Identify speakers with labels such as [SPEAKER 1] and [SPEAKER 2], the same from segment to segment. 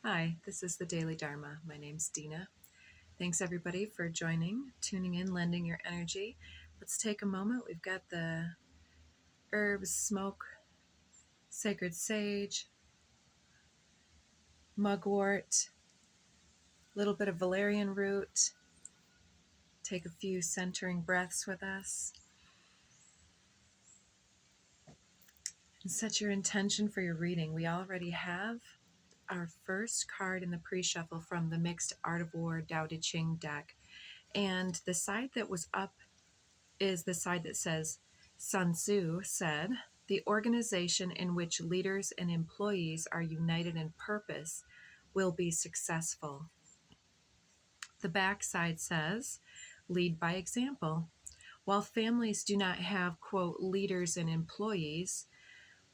[SPEAKER 1] Hi, this is the Daily Dharma. My name's Dina. Thanks everybody for joining, tuning in, lending your energy. Let's take a moment. We've got the herbs, smoke, sacred sage, mugwort, a little bit of valerian root. Take a few centering breaths with us. And set your intention for your reading. We already have our first card in the pre-shuffle from the Mixed Art of War Tao Te Ching deck. And the side that was up is the side that says, Sun Tzu said, "The organization in which leaders and employees are united in purpose will be successful." The back side says, "Lead by example." While families do not have, quote, leaders and employees,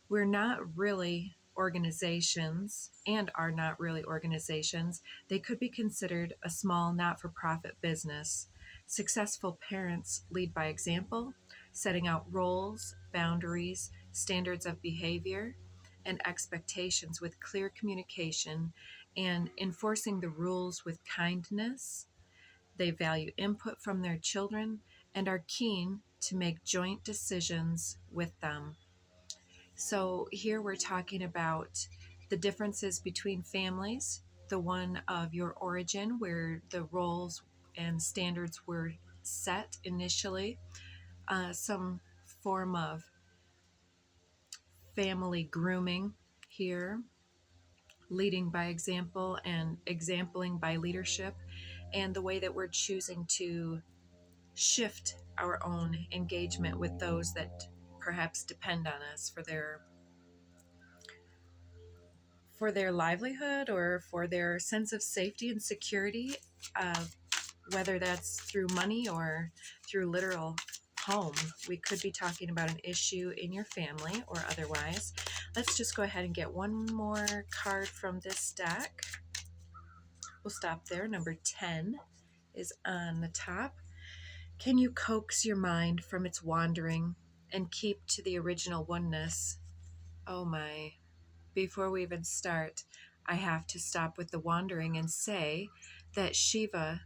[SPEAKER 1] we're not really organizations and are not really organizations. They could be considered a small not-for-profit business. Successful parents lead by example, setting out roles, boundaries, standards of behavior, and expectations with clear communication and enforcing the rules with kindness. They value input from their children and are keen to make joint decisions with them. So here we're talking about the differences between families, the one of your origin where the roles and standards were set initially, some form of family grooming here, leading by example and exempling by leadership, and the way that we're choosing to shift our own engagement with those that perhaps depend on us for their livelihood or for their sense of safety and security, whether that's through money or through literal home. We could be talking about an issue in your family or otherwise. Let's just go ahead and get one more card from this deck. We'll stop there. Number 10 is on the top. Can you coax your mind from its wandering and keep to the original oneness? Oh my. Before we even start, I have to stop with the wandering and say that Shiva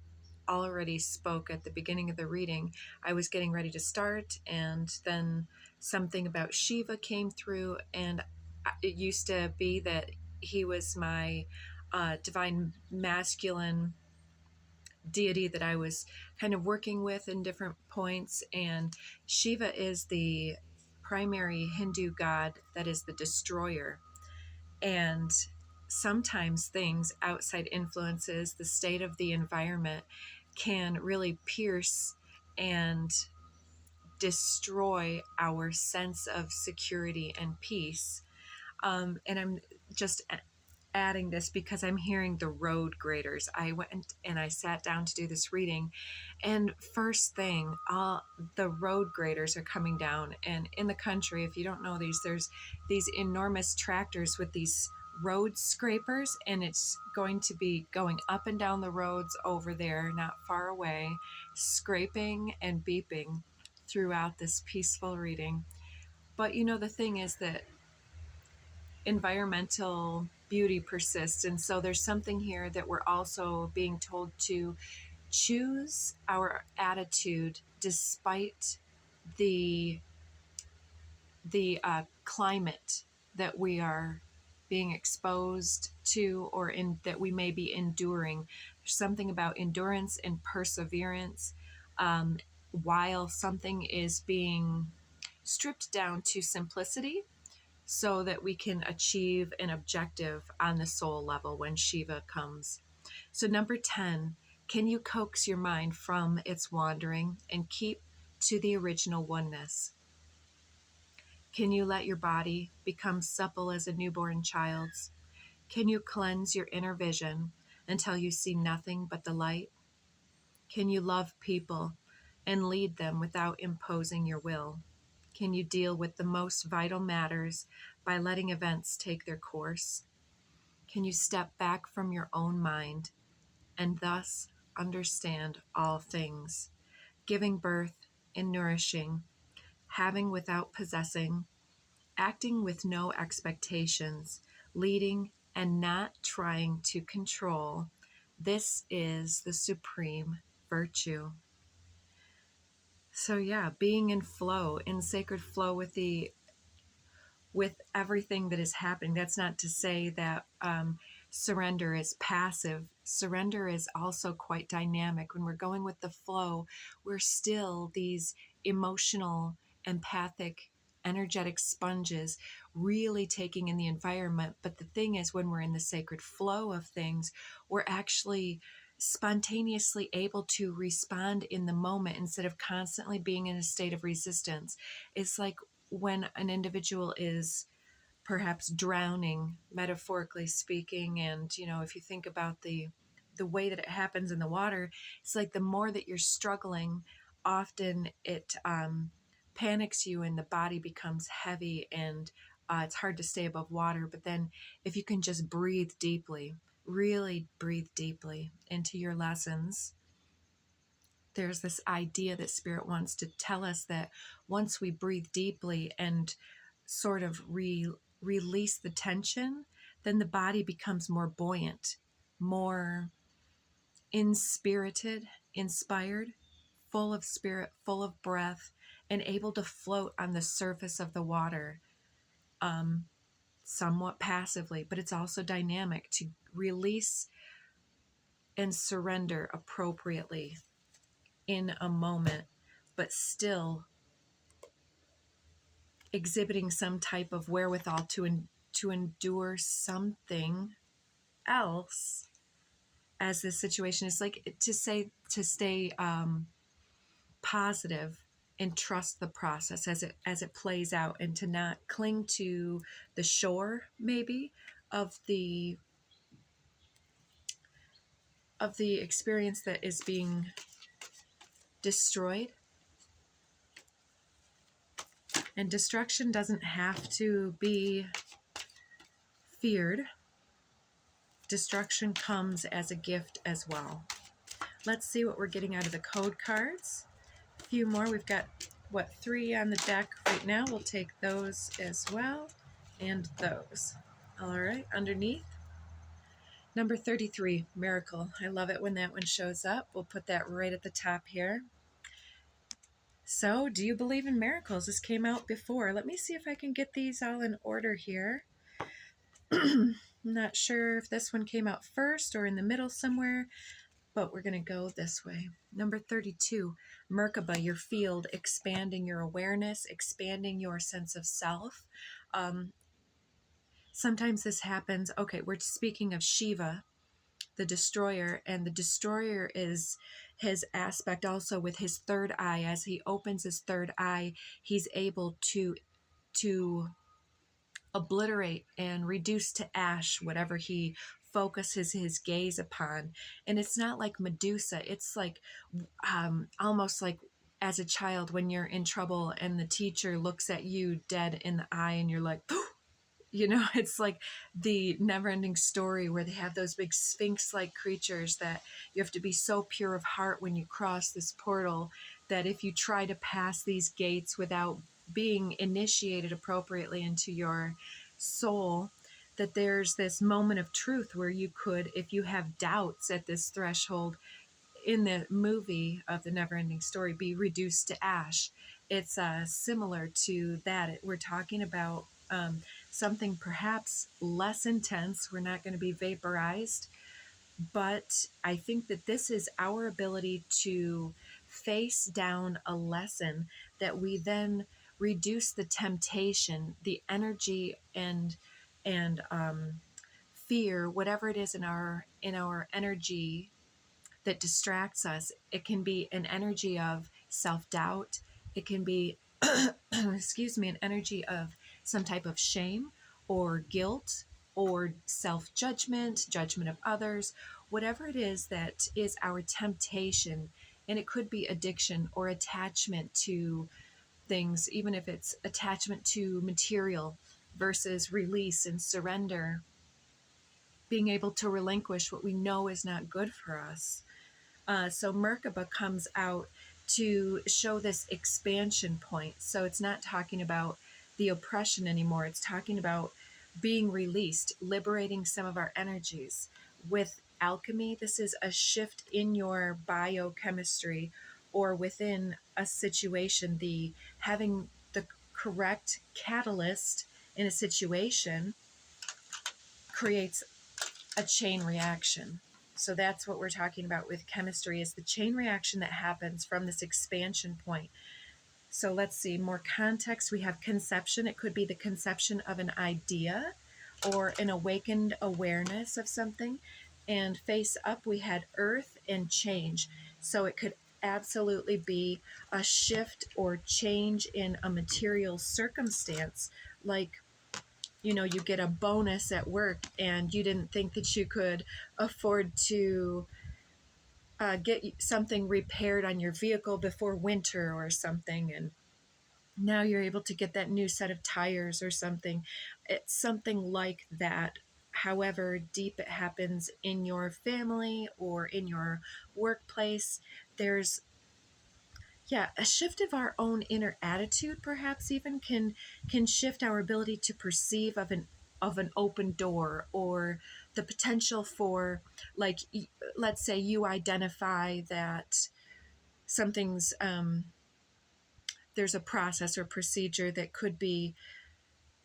[SPEAKER 1] already spoke at the beginning of the reading. I was getting ready to start, and then something about Shiva came through, and it used to be that he was my divine masculine deity that I was kind of working with in different points, and Shiva is the primary Hindu god that is the destroyer. And sometimes things, outside influences, the state of the environment can really pierce and destroy our sense of security and peace. And I'm just adding this because I'm hearing the road graders. I went and I sat down to do this reading, and first thing, the road graders are coming down. And in the country, if you don't know these, there's these enormous tractors with these road scrapers, and it's going to be going up and down the roads over there, not far away, scraping and beeping throughout this peaceful reading. But you know, the thing is that environmental beauty persists, and so there's something here that we're also being told to choose our attitude despite the climate that we are being exposed to, or in that we may be enduring. There's something about endurance and perseverance while something is being stripped down to simplicity, so that we can achieve an objective on the soul level when Shiva comes. So number 10, can you coax your mind from its wandering and keep to the original oneness? Can you let your body become supple as a newborn child's? Can you cleanse your inner vision until you see nothing but the light? Can you love people and lead them without imposing your will? Can you deal with the most vital matters by letting events take their course? Can you step back from your own mind and thus understand all things, giving birth and nourishing, having without possessing, acting with no expectations, leading and not trying to control. This is the supreme virtue. So yeah, being in flow, in sacred flow with everything that is happening. That's not to say that surrender is passive. Surrender is also quite dynamic. When we're going with the flow, we're still these emotional, empathic, energetic sponges, really taking in the environment. But the thing is, when we're in the sacred flow of things, we're actually spontaneously able to respond in the moment instead of constantly being in a state of resistance. It's like when an individual is perhaps drowning, metaphorically speaking, and if you think about the way that it happens in the water, it's like the more that you're struggling, often it panics you and the body becomes heavy, and it's hard to stay above water. But then if you can just breathe deeply, really breathe deeply into your lessons, there's this idea that Spirit wants to tell us that once we breathe deeply and sort of release the tension, then the body becomes more buoyant, more inspirited, inspired, full of spirit, full of breath, and able to float on the surface of the water, somewhat passively, but it's also dynamic to release and surrender appropriately in a moment, but still exhibiting some type of wherewithal to endure something else as this situation is, like to stay positive and trust the process as it plays out, and to not cling to the shore maybe of the experience that is being destroyed. And destruction doesn't have to be feared. Destruction comes as a gift as well. Let's see what we're getting out of the code cards. A few more. We've got, 3 on the deck right now. We'll take those as well, and those. All right, underneath. Number 33, Miracle. I love it when that one shows up. We'll put that right at the top here. So, do you believe in miracles? This came out before. Let me see if I can get these all in order here. I'm not sure if this one came out first or in the middle somewhere, but we're going to go this way. Number 32, Merkaba, your field, expanding your awareness, expanding your sense of self. Sometimes this happens. Okay, we're speaking of Shiva, the destroyer, and the destroyer is his aspect also with his third eye. As he opens his third eye, he's able to obliterate and reduce to ash whatever he focuses his gaze upon. And it's not like Medusa. It's like almost like as a child when you're in trouble and the teacher looks at you dead in the eye and you're like, it's like the never-ending story where they have those big sphinx-like creatures that you have to be so pure of heart when you cross this portal that if you try to pass these gates without being initiated appropriately into your soul, that there's this moment of truth where you could, if you have doubts at this threshold in the movie of the never-ending story, be reduced to ash. It's similar to that. We're talking about something perhaps less intense. We're not going to be vaporized, but I think that this is our ability to face down a lesson that we then reduce the temptation, the energy, and fear, whatever it is in our energy that distracts us. It can be an energy of self-doubt. It can be, excuse me, an energy of some type of shame or guilt or self-judgment, judgment of others, whatever it is that is our temptation. And it could be addiction or attachment to things, even if it's attachment to material versus release and surrender, being able to relinquish what we know is not good for us. So Merkaba comes out to show this expansion point. So it's not talking about the oppression anymore. It's talking about being released, liberating some of our energies. With alchemy, this is a shift in your biochemistry or within a situation, the having the correct catalyst in a situation creates a chain reaction. So that's what we're talking about with chemistry, is the chain reaction that happens from this expansion point. So let's see, more context. We have conception. It could be the conception of an idea or an awakened awareness of something. And face up, we had earth and change. So it could absolutely be a shift or change in a material circumstance, like, you know, you get a bonus at work and you didn't think that you could afford to get something repaired on your vehicle before winter or something, and now you're able to get that new set of tires or something. It's something like that. However deep it happens in your family or in your workplace, there's, yeah, a shift of our own inner attitude perhaps even can shift our ability to perceive of an open door, or the potential for, like, let's say you identify that something's there's a process or procedure that could be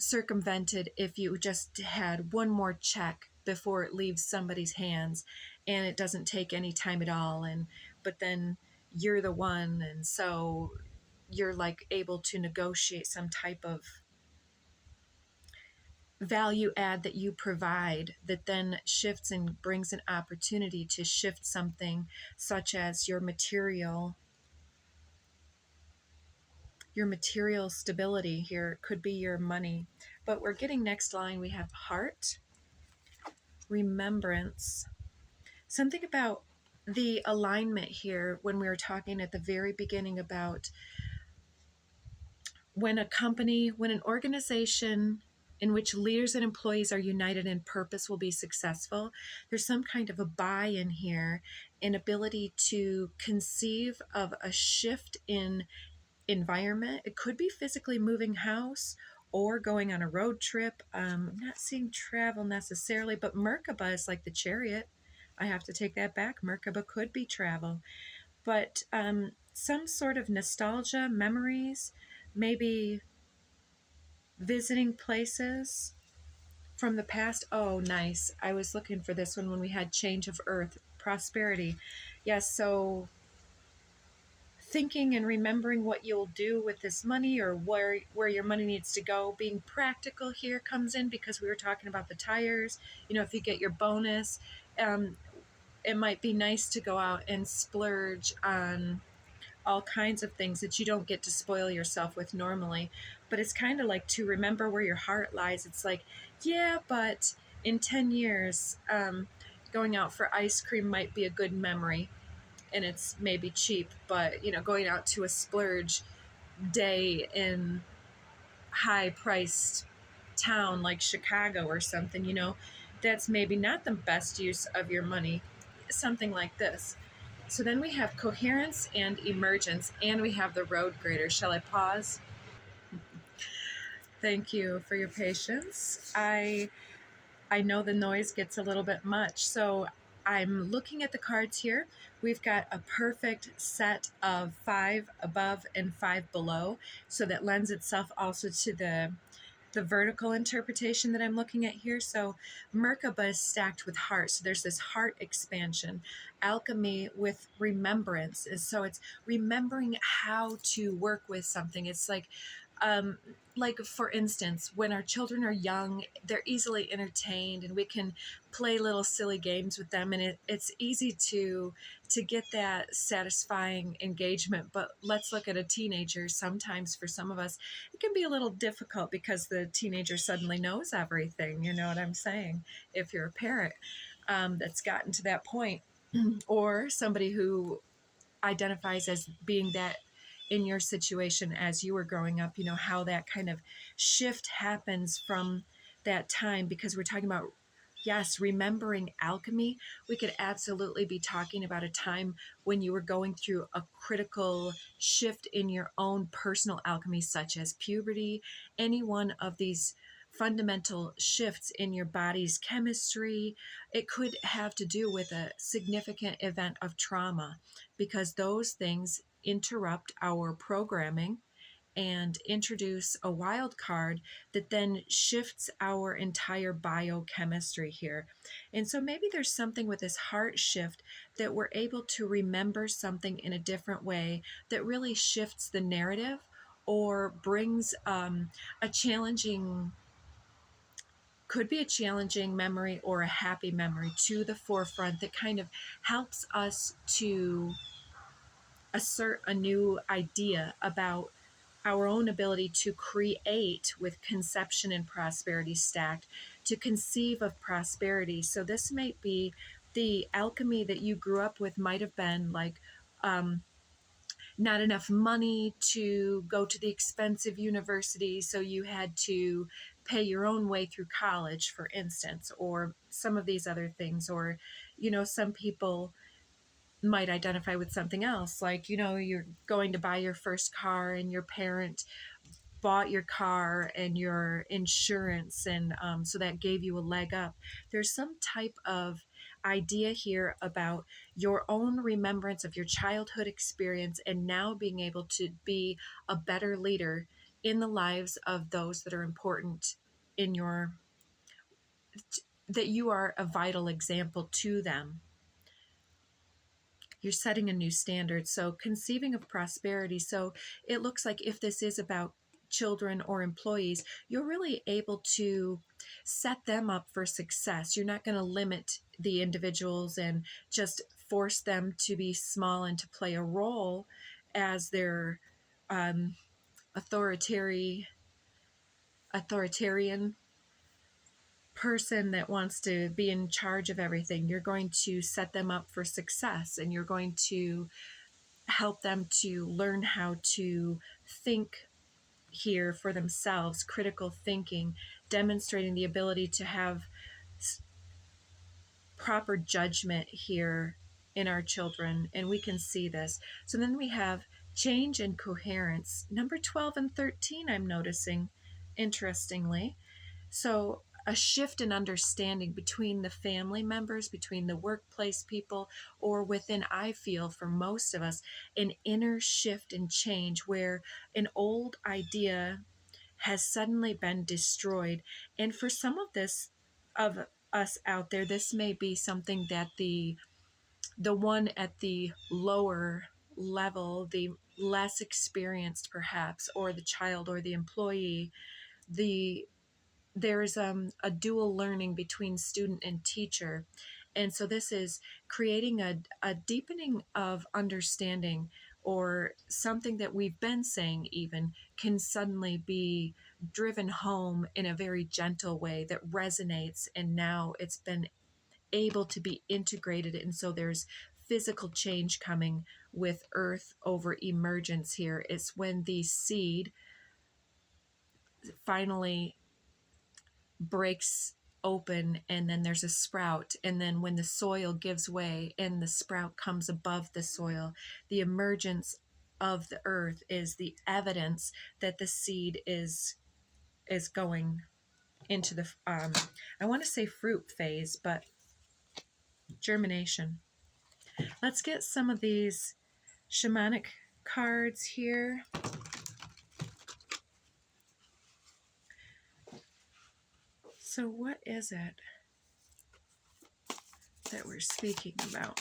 [SPEAKER 1] circumvented if you just had one more check before it leaves somebody's hands, and it doesn't take any time at all, and but then you're the one, and so you're like able to negotiate some type of value add that you provide that then shifts and brings an opportunity to shift something, such as your material stability. Here could be your money. But we're getting next line, we have heart, remembrance. Something about the alignment here when we were talking at the very beginning about when an organization in which leaders and employees are united in purpose will be successful. There's some kind of a buy-in here, an ability to conceive of a shift in environment. It could be physically moving house or going on a road trip. I'm not seeing travel necessarily, but Merkaba is like the chariot. I have to take that back. Merkaba could be travel, but some sort of nostalgia, memories, maybe visiting places from the past. Oh, nice. I was looking for this one when we had change of earth, prosperity. Yes, so thinking and remembering what you'll do with this money, or where your money needs to go. Being practical here comes in, because we were talking about the tires. You know, if you get your bonus, it might be nice to go out and splurge on all kinds of things that you don't get to spoil yourself with normally. But it's kind of like to remember where your heart lies. It's like, yeah, but in 10 years, going out for ice cream might be a good memory, and it's maybe cheap, but, you know, going out to a splurge day in high priced town like Chicago or something, you know, that's maybe not the best use of your money, something like this. So then we have coherence and emergence, and we have the road grader. Shall I pause? Thank you for your patience. I know the noise gets a little bit much, so I'm looking at the cards here. We've got a perfect set of 5 above and 5 below, so that lends itself also to the vertical interpretation that I'm looking at here. So Merkaba is stacked with heart. So there's this heart expansion. Alchemy with remembrance is, so it's remembering how to work with something. It's like for instance, when our children are young, they're easily entertained, and we can play little silly games with them, and it's easy to get that satisfying engagement. But let's look at a teenager. Sometimes for some of us, it can be a little difficult because the teenager suddenly knows everything. You know what I'm saying? If you're a parent that's gotten to that point, or somebody who identifies as being that in your situation as you were growing up, you know, how that kind of shift happens from that time. Because we're talking about, yes, remembering alchemy, we could absolutely be talking about a time when you were going through a critical shift in your own personal alchemy, such as puberty, any one of these fundamental shifts in your body's chemistry. It could have to do with a significant event of trauma, because those things interrupt our programming and introduce a wild card that then shifts our entire biochemistry here. And so maybe there's something with this heart shift that we're able to remember something in a different way that really shifts the narrative, or brings a challenging, could be a challenging memory or a happy memory to the forefront, that kind of helps us to assert a new idea about our own ability to create with conception and prosperity stacked, to conceive of prosperity. So this might be the alchemy that you grew up with, might have been like not enough money to go to the expensive university, so you had to pay your own way through college, for instance, or some of these other things. Or, some people might identify with something else, like, you're going to buy your first car and your parent bought your car and your insurance, and so that gave you a leg up. There's some type of idea here about your own remembrance of your childhood experience, and now being able to be a better leader in the lives of those that are important in your, that you are a vital example to them. You're setting a new standard. So conceiving of prosperity. So it looks like if this is about children or employees, you're really able to set them up for success. You're not going to limit the individuals and just force them to be small and to play a role as their authoritarian person that wants to be in charge of everything. You're going to set them up for success, and you're going to help them to learn how to think here for themselves, critical thinking, demonstrating the ability to have proper judgment here in our children. And we can see this. So then we have change and coherence. Number 12 and 13, I'm noticing, interestingly. So a shift in understanding between the family members, between the workplace people, or within, I feel, for most of us, an inner shift and change where an old idea has suddenly been destroyed. And for some of us out there, this may be something that the one at the lower level, the less experienced perhaps, or the child or the employee, there's a dual learning between student and teacher. And so this is creating a deepening of understanding, or something that we've been saying even can suddenly be driven home in a very gentle way that resonates, and now it's been able to be integrated. And so there's physical change coming with earth over emergence here. It's when the seed finally breaks open, and then there's a sprout, and then when the soil gives way and the sprout comes above the soil, the emergence of the earth is the evidence that the seed is going into the I want to say fruit phase, but germination. Let's get some of these shamanic cards here. So what is it that we're speaking about?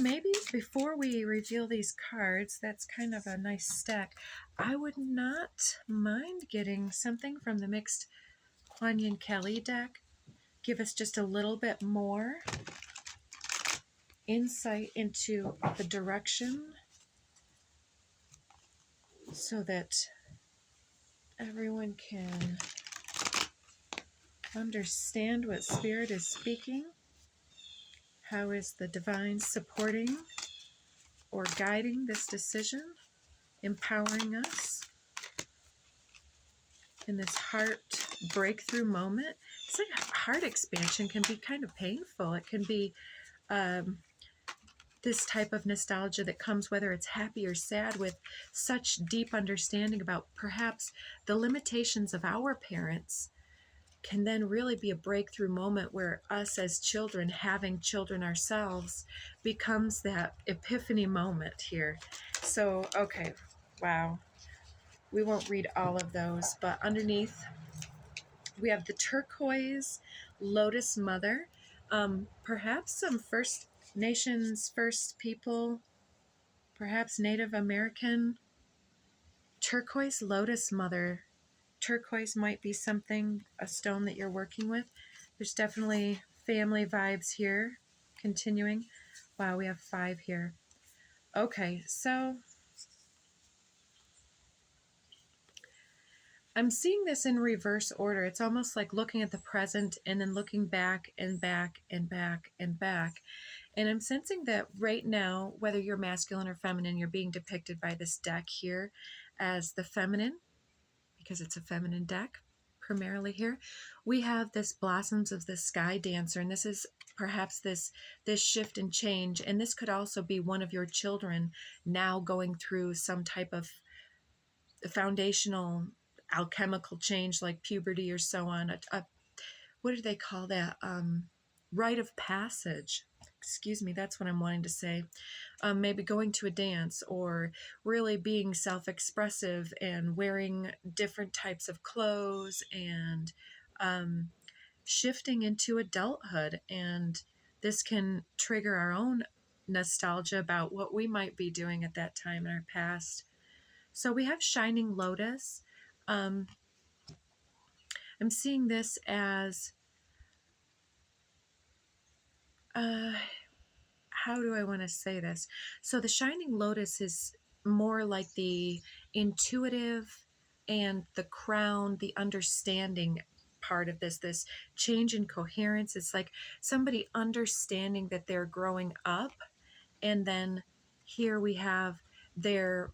[SPEAKER 1] Maybe before we reveal these cards, that's kind of a nice stack, I would not mind getting something from the mixed Kuan Yin Kelly deck. Give us just a little bit more insight into the direction, so that everyone can understand what Spirit is speaking. How is the divine supporting or guiding this decision, empowering us in this heart breakthrough moment? It's like heart expansion can be kind of painful. It can be this type of nostalgia that comes, whether it's happy or sad, with such deep understanding about perhaps the limitations of our parents can then really be a breakthrough moment where us as children, having children ourselves, becomes that epiphany moment here. So, okay, wow. We won't read all of those, but underneath we have the turquoise Lotus Mother. Perhaps some First Nations, First People, perhaps Native American. Turquoise Lotus Mother. Turquoise might be something, a stone that you're working with. There's definitely family vibes here. Continuing. Wow, we have 5 here. Okay, so I'm seeing this in reverse order. It's almost like looking at the present and then looking back and back and back and back. And I'm sensing that right now, whether you're masculine or feminine, you're being depicted by this deck here as the feminine, because it's a feminine deck primarily here. We have this Blossoms of the Sky Dancer, and this is perhaps this shift and change. And this could also be one of your children now going through some type of foundational alchemical change like puberty or so on. What do they call that? Rite of passage. Excuse me, that's what I'm wanting to say. Maybe going to a dance, or really being self-expressive and wearing different types of clothes, and shifting into adulthood. And this can trigger our own nostalgia about what we might be doing at that time in our past. So we have Shining Lotus. I'm seeing this as, how do I want to say this? So the Shining Lotus is more like the intuitive and the crown, the understanding part of this change in coherence. It's like somebody understanding that they're growing up, and then here we have their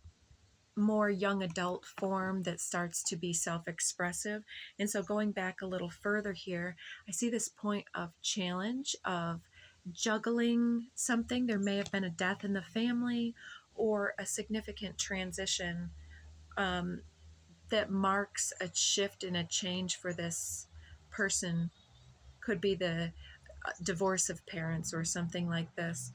[SPEAKER 1] more young adult form that starts to be self-expressive. And so going back a little further here, I see this point of challenge, of juggling something. There may have been a death in the family or a significant transition that marks a shift and a change for this person. Could be the divorce of parents or something like this.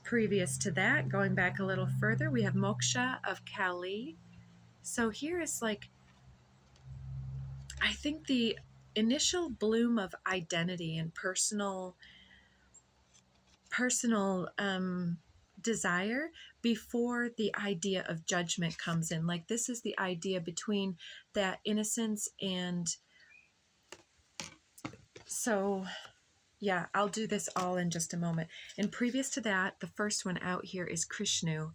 [SPEAKER 1] Previous to that, going back a little further, we have Moksha of Kali. So here is like, I think the initial bloom of identity and personal desire before the idea of judgment comes in. Like, this is the idea between that innocence and, so yeah, I'll do this all in just a moment. And previous to that, the first one out here is Krishnu.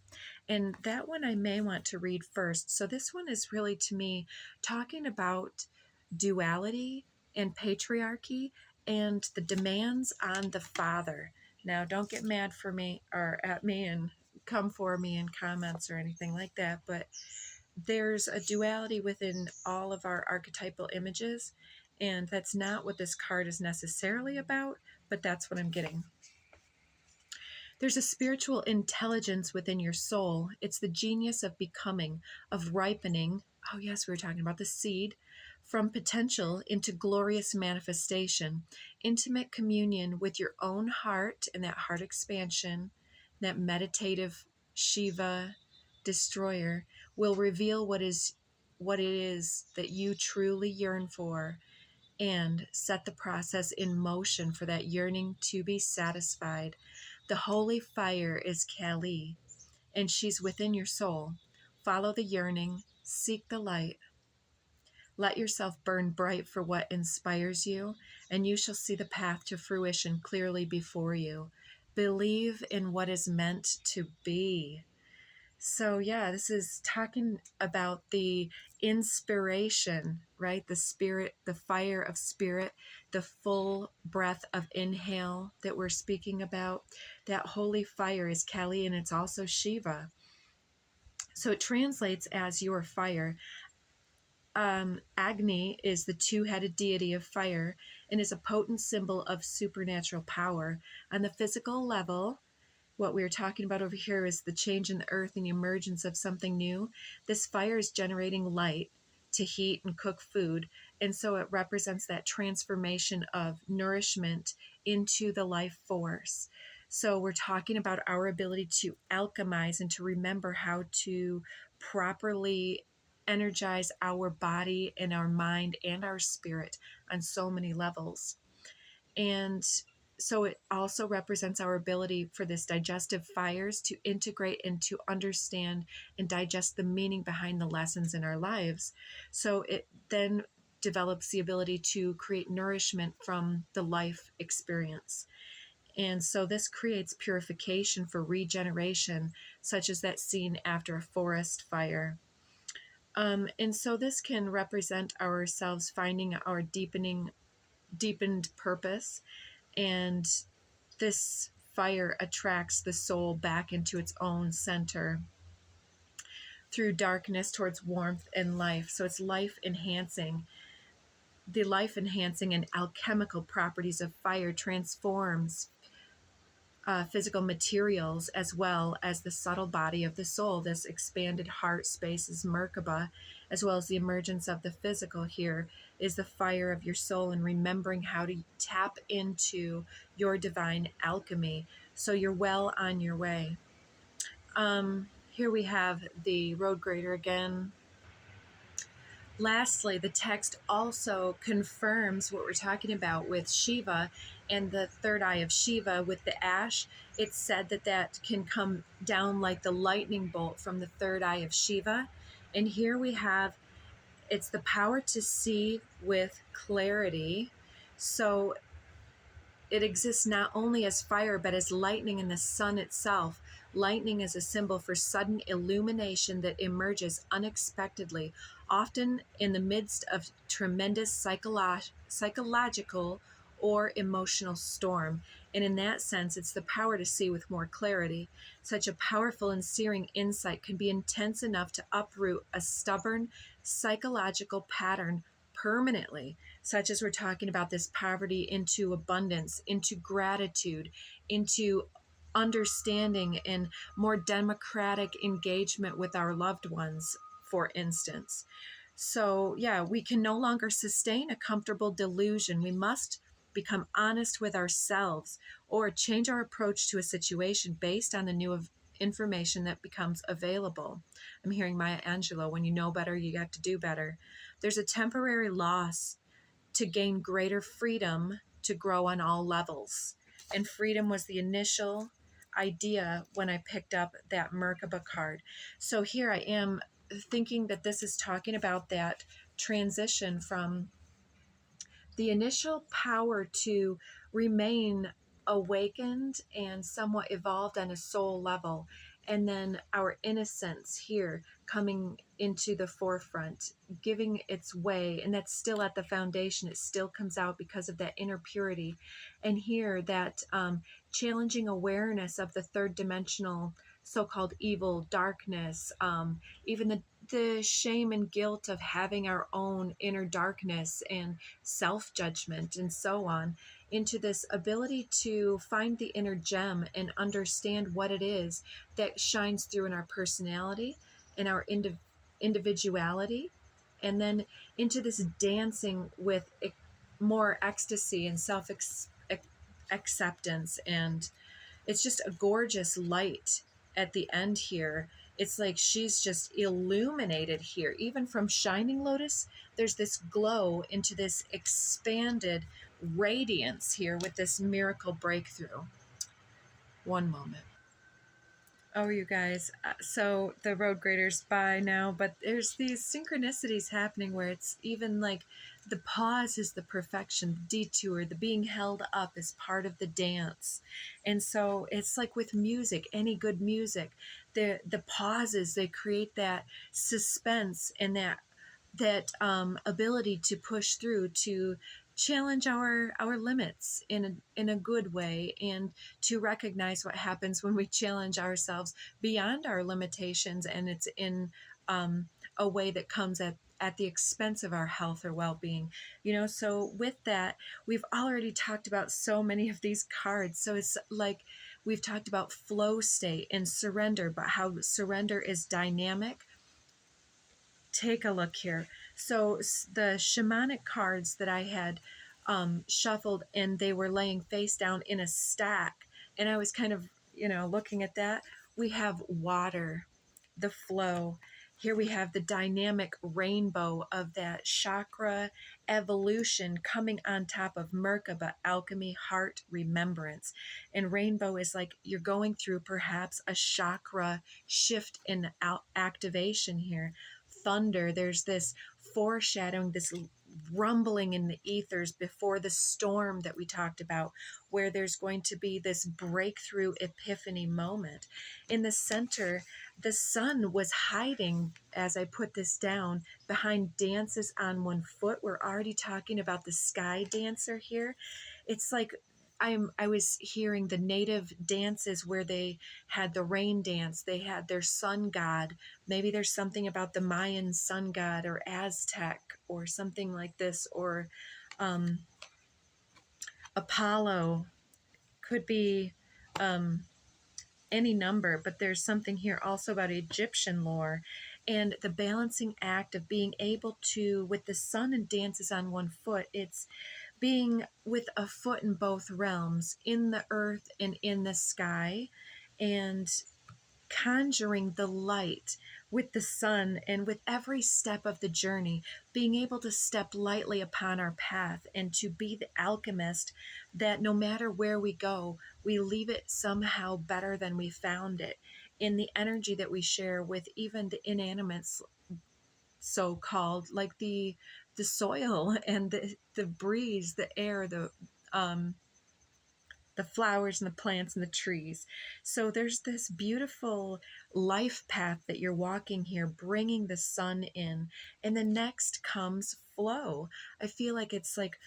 [SPEAKER 1] And that one I may want to read first. So this one is really, to me, talking about duality and patriarchy and the demands on the father. Now, don't get mad for me or at me and come for me in comments or anything like that, but there's a duality within all of our archetypal images, and that's not what this card is necessarily about, but that's what I'm getting. There's a spiritual intelligence within your soul. It's the genius of becoming, of ripening. Oh yes, we were talking about the seed, from potential into glorious manifestation, intimate communion with your own heart, and that heart expansion, that meditative Shiva destroyer will reveal what it is that you truly yearn for, and set the process in motion for that yearning to be satisfied. The holy fire is Kali, and she's within your soul. Follow the yearning, seek the light. Let yourself burn bright for what inspires you, and you shall see the path to fruition clearly before you. Believe in what is meant to be. So yeah, this is talking about the inspiration, right? The spirit, the fire of spirit, the full breath of inhale that we're speaking about. That holy fire is Kali, and it's also Shiva. So it translates as your fire. Agni is the two-headed deity of fire and is a potent symbol of supernatural power. On the physical level, what we're talking about over here is the change in the earth and the emergence of something new. This fire is generating light to heat and cook food. And so it represents that transformation of nourishment into the life force. So we're talking about our ability to alchemize and to remember how to properly energize our body and our mind and our spirit on so many levels. And so it also represents our ability for this digestive fires to integrate and to understand and digest the meaning behind the lessons in our lives. So it then develops the ability to create nourishment from the life experience. And so this creates purification for regeneration, such as that scene after a forest fire. And so this can represent ourselves finding our deepened purpose, and this fire attracts the soul back into its own center through darkness towards warmth and life. So it's life enhancing. The life enhancing and alchemical properties of fire transforms physical materials as well as the subtle body of the soul. This expanded heart space is Merkaba, as well as the emergence of the physical here is the fire of your soul and remembering how to tap into your divine alchemy. So you're well on your way. Here we have the road grader again. Lastly, the text also confirms what we're talking about with Shiva and the third eye of Shiva with the ash. It's said that that can come down like the lightning bolt from the third eye of Shiva. And here we have, it's the power to see with clarity. So it exists not only as fire, but as lightning in the sun itself. Lightning is a symbol for sudden illumination that emerges unexpectedly, often in the midst of tremendous psychological or emotional storm. And in that sense, it's the power to see with more clarity. Such a powerful and searing insight can be intense enough to uproot a stubborn psychological pattern permanently, such as we're talking about this poverty into abundance, into gratitude, into understanding and more democratic engagement with our loved ones, for instance. So, yeah, we can no longer sustain a comfortable delusion. We must become honest with ourselves or change our approach to a situation based on the new information that becomes available. I'm hearing Maya Angelou, when you know better, you have to do better. There's a temporary loss to gain greater freedom to grow on all levels. And freedom was the initial idea when I picked up that Merkaba card. So here I am thinking that this is talking about that transition from the initial power to remain awakened and somewhat evolved on a soul level, and then our innocence here coming into the forefront, giving its way, and that's still at the foundation. It still comes out because of that inner purity. And here that challenging awareness of the third dimensional so-called evil, darkness, even the shame and guilt of having our own inner darkness and self-judgment and so on, into this ability to find the inner gem and understand what it is that shines through in our personality and our individuality, and then into this dancing with more ecstasy and self-acceptance. And it's just a gorgeous light at the end here. It's like she's just illuminated here. Even from Shining Lotus, there's this glow into this expanded radiance here with this miracle breakthrough. One moment. Oh, you guys, so the road grader's by now, but there's these synchronicities happening where it's even like the pause is the perfection, the detour, the being held up is part of the dance. And so it's like with music, any good music, the pauses, they create that suspense and that ability to push through, to challenge our limits in a good way, and to recognize what happens when we challenge ourselves beyond our limitations, and it's in a way that comes at the expense of our health or well-being. So with that, we've already talked about so many of these cards. So it's like we've talked about flow state and surrender, but how surrender is dynamic. Take a look here. So the shamanic cards that I had shuffled, and they were laying face down in a stack, and I was kind of, looking at that. We have water, the flow. Here we have the dynamic rainbow of that chakra evolution coming on top of Merkaba, alchemy, heart, remembrance. And rainbow is like you're going through perhaps a chakra shift in activation here. Thunder, there's this foreshadowing, this rumbling in the ethers before the storm that we talked about, where there's going to be this breakthrough epiphany moment. In the center, the sun was hiding, as I put this down, behind dances on one foot. We're already talking about the sky dancer here. It's like I was hearing the native dances where they had the rain dance, they had their sun god. Maybe there's something about the Mayan sun god or Aztec or something like this, or um, Apollo. Could be any number, but there's something here also about Egyptian lore and the balancing act of being able to, with the sun and dances on one foot, it's being with a foot in both realms, in the earth and in the sky, and conjuring the light with the sun, and with every step of the journey, being able to step lightly upon our path and to be the alchemist that no matter where we go, we leave it somehow better than we found it, in the energy that we share with even the inanimates, so called, like the soil and the breeze, the air, um the flowers and the plants and the trees. So there's this beautiful life path that you're walking here, bringing the sun in. And the next comes flow. I feel like it's like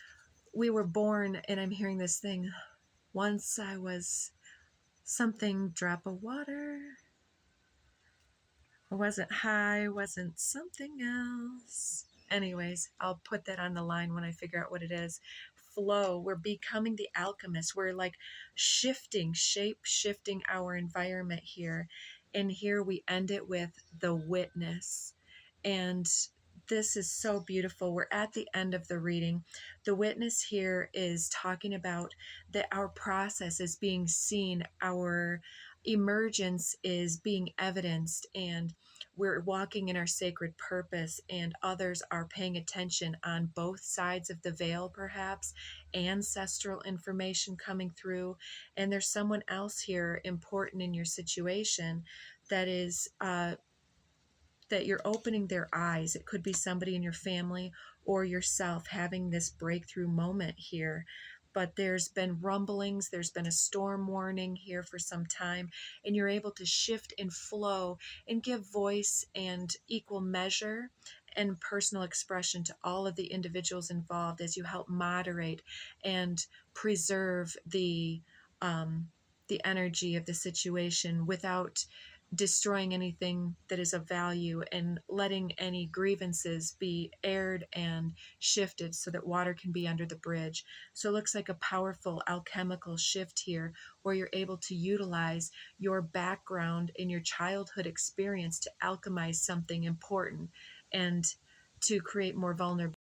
[SPEAKER 1] we were born, and I'm hearing this thing. Once I was something drop of water. I wasn't high, wasn't something else. Anyways, I'll put that on the line when I figure out what it is. Flow. We're becoming the alchemist. We're like shifting, shape shifting our environment here. And here we end it with the witness. And this is so beautiful. We're at the end of the reading. The witness here is talking about that our process is being seen, our emergence is being evidenced, and we're walking in our sacred purpose, and others are paying attention on both sides of the veil, perhaps ancestral information coming through, and there's someone else here important in your situation that is that you're opening their eyes. It could be somebody in your family or yourself having this breakthrough moment here. But there's been rumblings, there's been a storm warning here for some time, and you're able to shift and flow and give voice and equal measure and personal expression to all of the individuals involved as you help moderate and preserve the energy of the situation without destroying anything that is of value, and letting any grievances be aired and shifted so that water can be under the bridge. So it looks like a powerful alchemical shift here, where you're able to utilize your background in your childhood experience to alchemize something important and to create more vulnerability